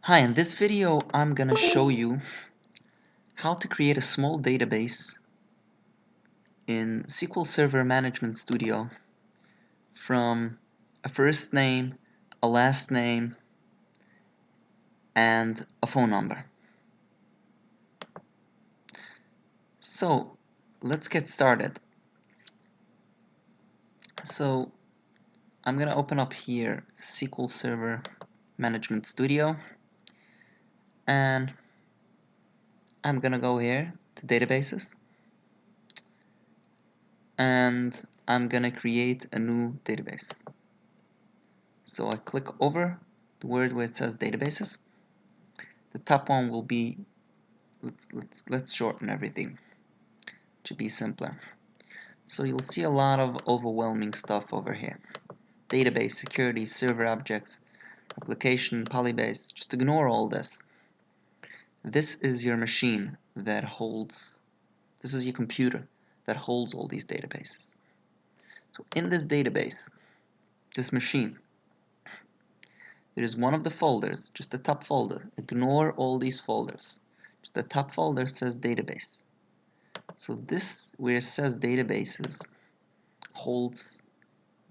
Hi, in this video I'm gonna show you how to create a small database in SQL Server Management Studio from a first name, a last name, and a phone number. So let's get started. So I'm gonna open up here SQL Server Management Studio, and I'm gonna go here to databases, and I'm gonna create a new database. So I click over the word where it says databases. The top one will be, let's shorten everything to be simpler. So you'll see a lot of overwhelming stuff over here. Database, security, server objects, application, polybase. Just ignore all this. This is your machine that holds, this is your computer that holds all these databases. So in this database, this machine, there is one of the folders, just the top folder. Ignore all these folders. Just the top folder says database. So this, where it says databases, holds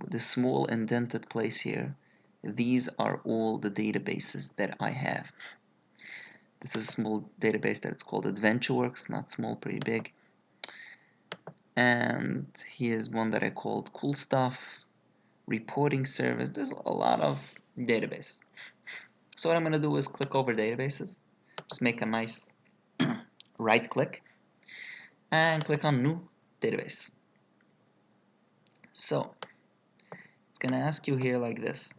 this small indented place here. These are all the databases that I have. This is a small database that's called AdventureWorks, not small, pretty big. And here's one that I called Cool Stuff, Reporting Service. There's a lot of databases. So what I'm going to do is click over databases, just make a nice right click, and click on New Database. So it's going to ask you here like this.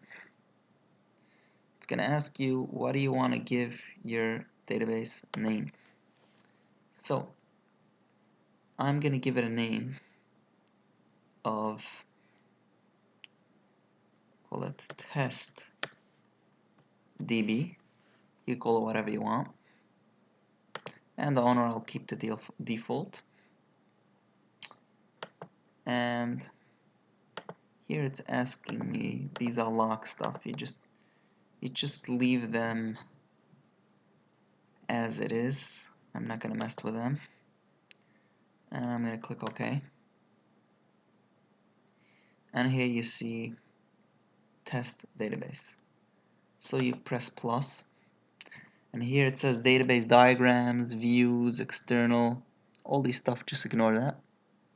It's going to ask you, what do you want to give your database name? So I'm going to give it a name of, call it test DB. You call it whatever you want. And the owner, I'll keep the default. And here it's asking me, these are log stuff. You just leave them as it is. I'm not gonna mess with them. And I'm gonna click OK. And here you see test database. So you press plus, and here it says database diagrams, views, external, all these stuff, just ignore that.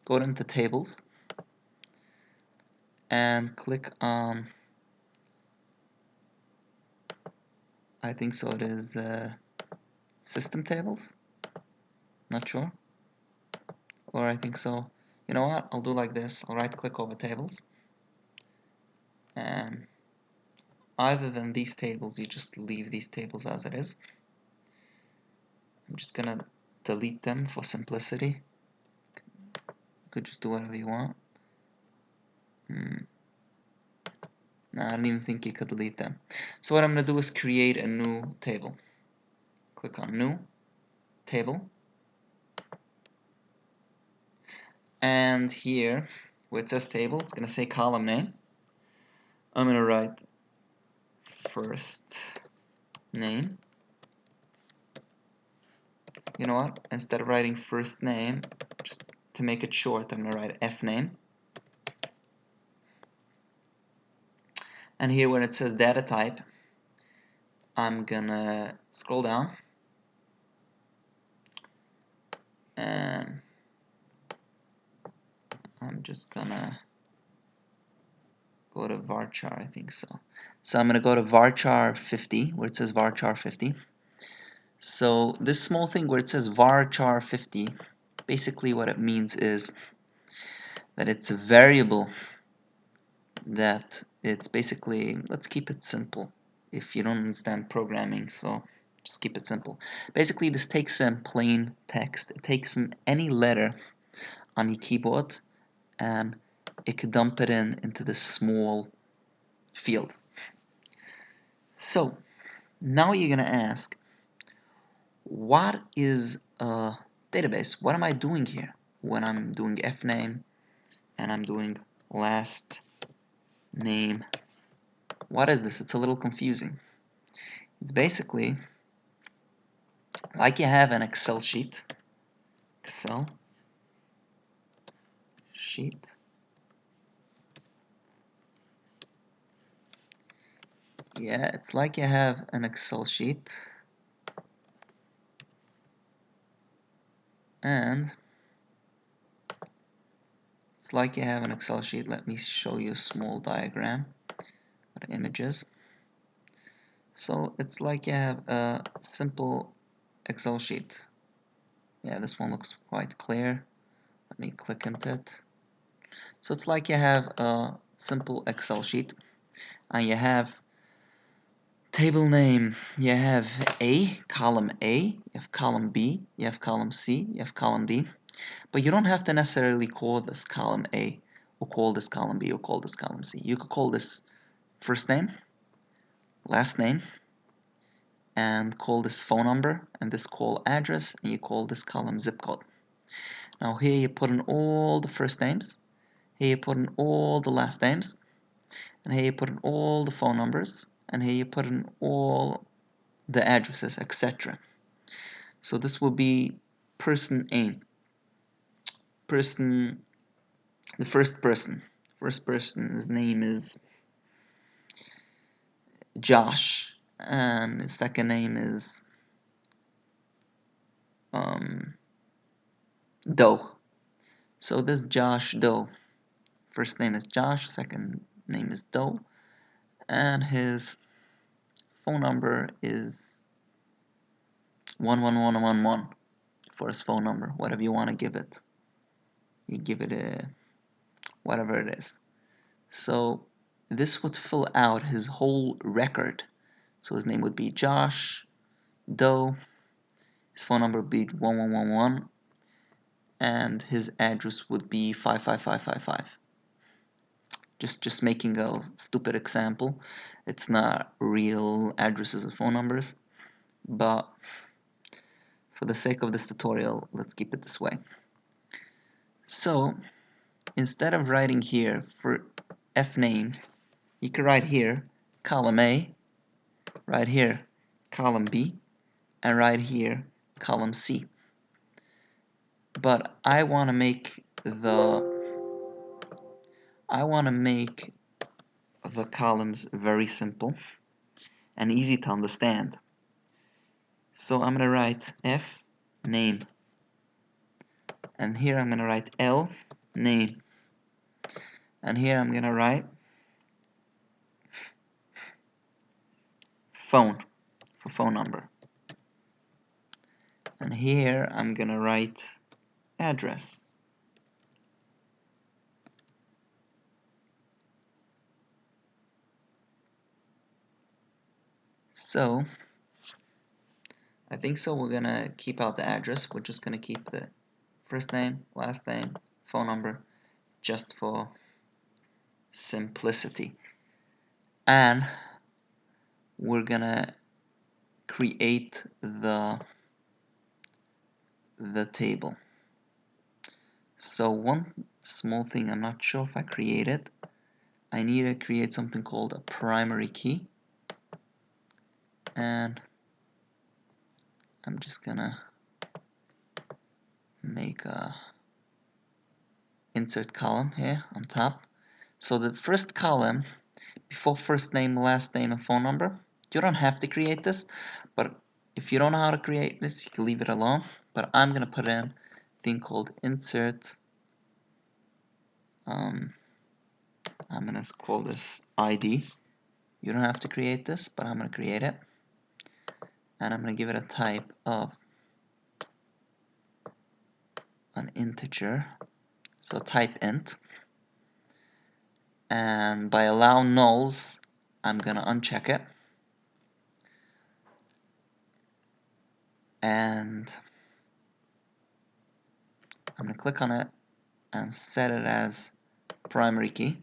Go into tables and click on, I think so it is system tables, not sure, or I think so. You know what, I'll do like this. I'll right click over tables, and other than these tables, you just leave these tables as it is. I'm just gonna delete them for simplicity. You could just do whatever you want. No, I don't even think you could delete them. So what I'm gonna do is create a new table. Click on New Table, and here where it says Table, it's gonna say column name. I'm gonna write first name. You know what? Instead of writing first name, just to make it short, I'm gonna write F name. And here where it says data type, I'm gonna scroll down and I'm just gonna go to varchar, I think so. So I'm gonna go to varchar 50, where it says varchar 50. So this small thing where it says varchar 50, basically what it means is that it's a variable that it's basically, let's keep it simple if you don't understand programming, so just keep it simple. Basically this takes in plain text. It takes in any letter on your keyboard and it could dump it into this small field. So now you're gonna ask, what is a database? What am I doing here when I'm doing fname and I'm doing last name? What is this? It's a little confusing. It's basically like you have an Excel sheet. Excel sheet. Yeah, it's like you have an Excel sheet, and it's like you have an Excel sheet. Let me show you a small diagram of images. So it's like you have a simple Excel sheet. Yeah, this one looks quite clear. Let me click into it. So it's like you have a simple Excel sheet, and you have table name. You have column A, you have column B, you have column C, you have column D. But you don't have to necessarily call this column A, or call this column B, or call this column C. You could call this first name, last name, and call this phone number, and this call address, and you call this column zip code. Now here you put in all the first names, here you put in all the last names, and here you put in all the phone numbers, and here you put in all the addresses, etc. So this will be person A, person, the first person. First person's name is Josh, and his second name is Doe. So this Josh Doe, first name is Josh, second name is Doe, and his phone number is 11111 for his phone number, whatever you want to give it. You give it a whatever it is. So this would fill out his whole record. So his name would be Josh Doe, his phone number would be 11111, and his address would be 55555. Just making a stupid example. It's not real addresses and phone numbers, but for the sake of this tutorial, let's keep it this way. So instead of writing here for F name, you can write here column A, right here column B, and right here column C. But I want to make the columns very simple and easy to understand. So I'm gonna write F name, and here I'm gonna write L name, and here I'm gonna write phone for phone number, and here I'm gonna write address. So I think so we're gonna keep out the address. We're just gonna keep the first name, last name, phone number, just for simplicity. And we're gonna create the table. So one small thing I'm not sure if I created, I need to create something called a primary key, and I'm just gonna make a insert column here on top. So the first column, before first name, last name, and phone number, you don't have to create this, but if you don't know how to create this, you can leave it alone. But I'm gonna put in a thing called insert. I'm gonna call this ID. You don't have to create this, but I'm gonna create it, and I'm gonna give it a type of an integer. So type int, and by allow nulls, I'm gonna uncheck it, and I'm gonna click on it and set it as primary key,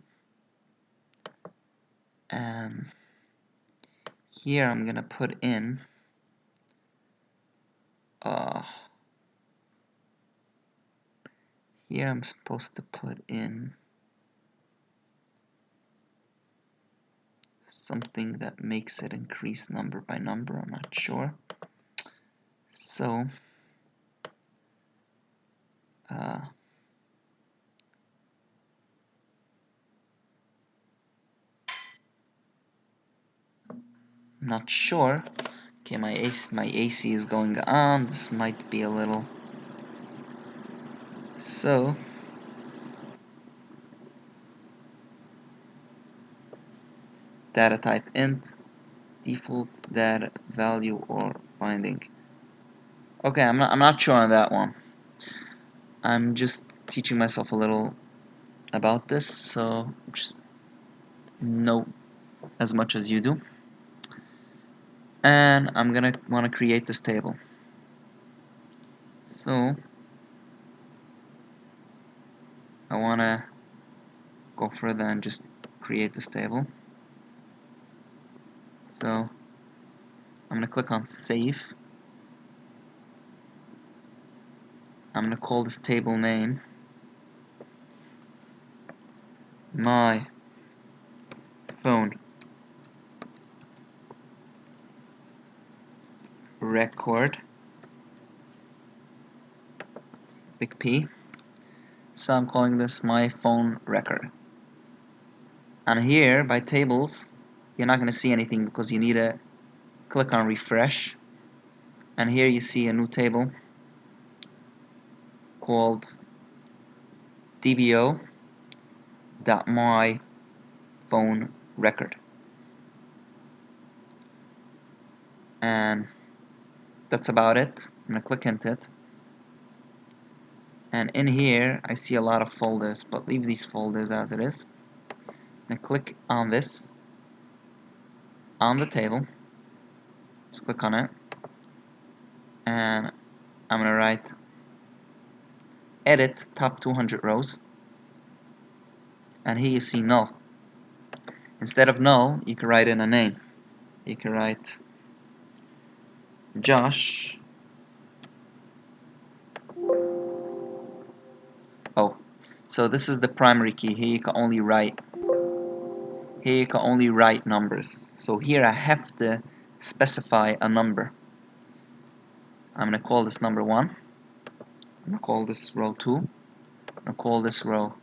and here I'm gonna put in here I'm supposed to put in something that makes it increase number by number. I'm not sure. So not sure. Okay, my AC is going on. This might be a little. So data type int, default data value or binding. Okay, I'm not sure on that one. I'm just teaching myself a little about this, so just know as much as you do. And I'm gonna want to create this table. So I want to go further and just create this table. So I'm going to click on save. I'm going to call this table name my phone record, big P. So I'm calling this my phone record. And here by tables you're not going to see anything because you need to click on refresh, and here you see a new table called dbo.myPhoneRecord, and that's about it. I'm going to click into it, and in here I see a lot of folders, but leave these folders as it is. I'm going to click on this on the table, just click on it, and I'm going to write edit top 200 rows, and here you see null. Instead of null you can write in a name. You can write Josh. Oh, so this is the primary key. Here you can only write numbers. So here I have to specify a number. I'm going to call this number 1. I'm going to call this row 2. I'm going to call this row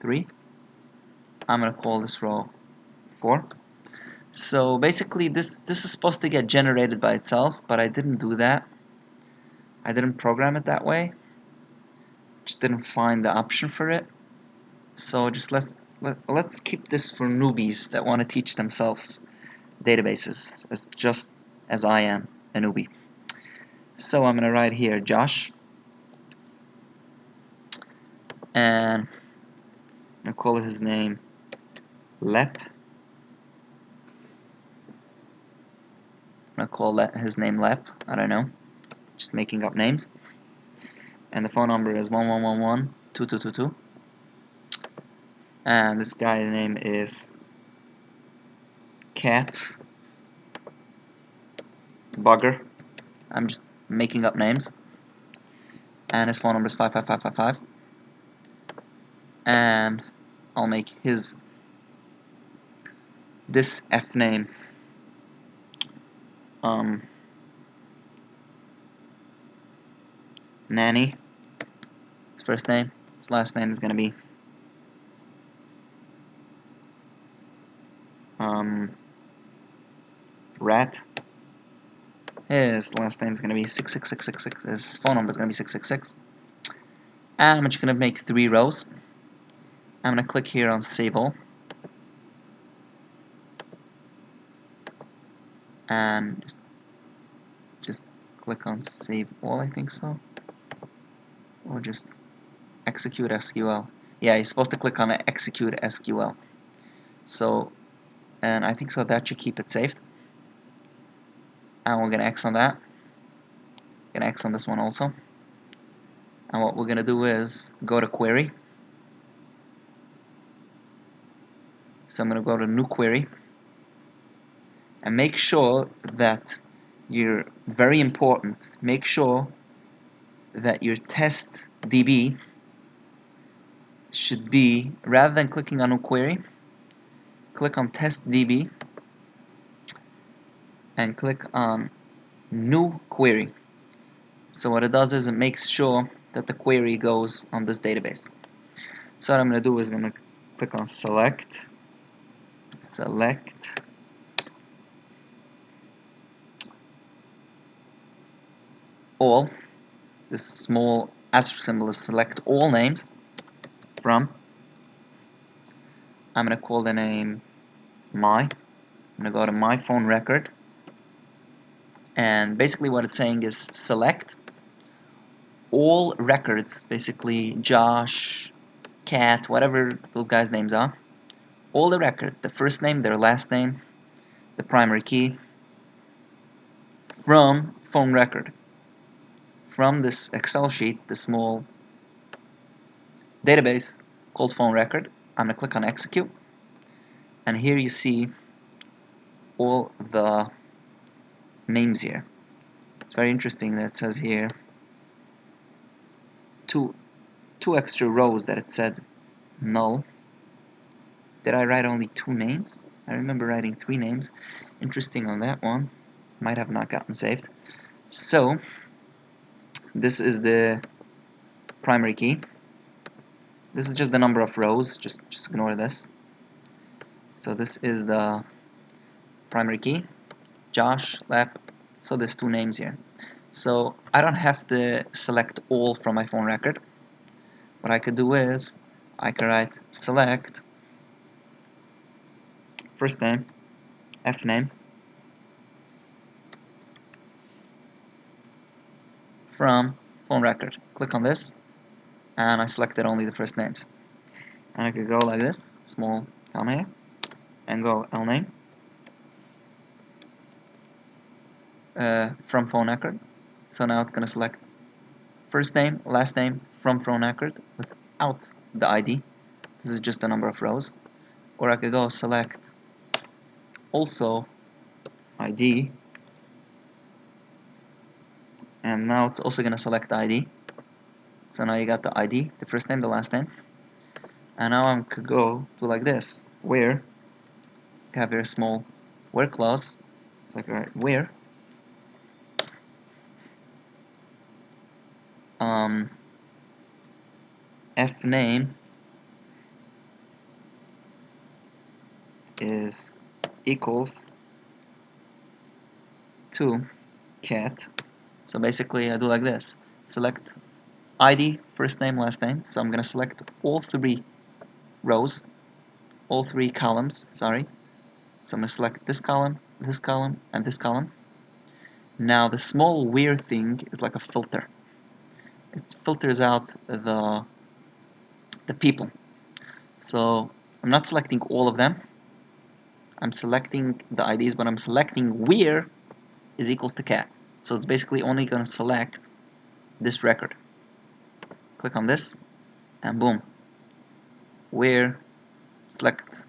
3. I'm going to call this row 4. So basically this is supposed to get generated by itself, but I didn't do that. I didn't program it that way. Just didn't find the option for it. So just let's keep this for newbies that want to teach themselves databases, just as I am a newbie. So I'm gonna write here Josh, and I'm gonna call his name Lep. I'm gonna call his name Lep. I don't know, just making up names. And the phone number is 11112222. And this guy's name is Cat Bugger. I'm just making up names. And his phone number is 55555. And I'll make this F name Nanny. His first name. His last name is gonna be Rat. His last name is gonna be 66666. His phone number is gonna be 666. And I'm just gonna make 3 rows. I'm gonna click here on Save All, and just click on Save All. I think so, or just Execute SQL. Yeah, you're supposed to click on Execute SQL. So, and I think so that should keep it saved. And we're gonna X on that. Gonna X on this one also. And what we're gonna do is go to Query. So I'm gonna go to New Query, and make sure that you're very important. Make sure that your test DB should be, rather than clicking on New Query, click on test DB, and click on New Query. So what it does is it makes sure that the query goes on this database. So what I'm going to do is I'm going to click on Select All. This small asterisk symbol is select all names from. I'm going to call the name My. I'm going to go to My Phone Record, and basically what it's saying is select all records, basically Josh, Cat, whatever those guys' names are, all the records, the first name, their last name, the primary key, from phone record, from this Excel sheet, the small database called phone record. I'm going to click on execute, and here you see all the names here. It's very interesting that it says here two extra rows that it said null. Did I write only 2 names? I remember writing 3 names. Interesting on that one. Might have not gotten saved. So this is the primary key. This is just the number of rows. Just ignore this. So this is the primary key. Josh, Lap. So there's 2 names here. So I don't have to select all from my phone record. What I could do is I could write select first name, F name, from phone record. Click on this, and I selected only the first names. And I could go like this, small comma here, and go L name, from phone record. So now it's going to select first name, last name, from phone record without the ID. This is just the number of rows. Or I could go select also ID, and now it's also going to select the ID. So now you got the ID, the first name, the last name. And now I could go to like this, where I have a very small where clause. So I could write where F name is equals to cat. So basically I do like this, select ID, first name, last name. So I'm going to select all 3 rows, all 3 columns, sorry. So I'm going to select this column, and this column. Now the small where thing is like a filter. It filters out the people. So I'm not selecting all of them. I'm selecting the IDs, but I'm selecting where is equals to cat. So it's basically only going to select this record. Click on this, and boom. Where, select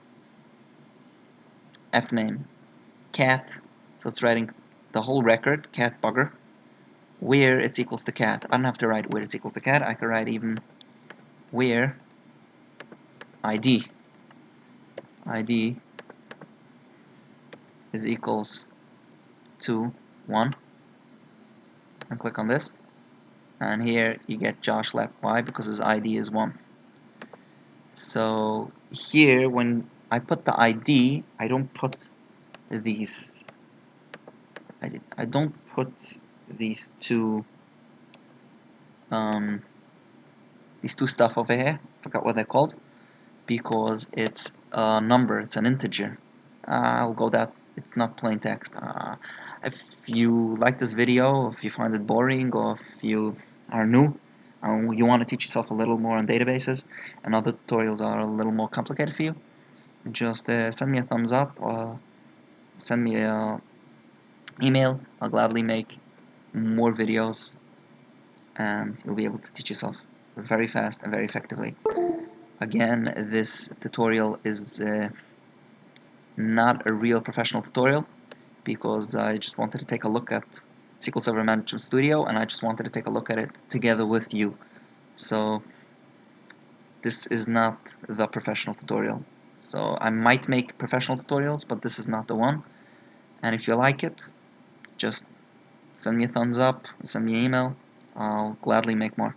F name, cat. So it's writing the whole record, cat bugger. Where it's equals to cat. I don't have to write where it's equal to cat. I could write even where ID is equals to 1, and click on this, and here you get Josh Lap. Why? Because his ID is 1. So here when I put the ID, I don't put these I don't put these two stuff over here, forgot what they're called, because it's a number, it's an integer. I'll go that it's not plain text. If you like this video, if you find it boring, or if you are new and you want to teach yourself a little more on databases and other tutorials are a little more complicated for you, just send me a thumbs up or send me an email. I'll gladly make more videos and you'll be able to teach yourself very fast and very effectively. Again, this tutorial is not a real professional tutorial, because I just wanted to take a look at SQL Server Management Studio, and I just wanted to take a look at it together with you. So this is not the professional tutorial. So I might make professional tutorials, but this is not the one. And if you like it, just send me a thumbs up, send me an email. I'll gladly make more.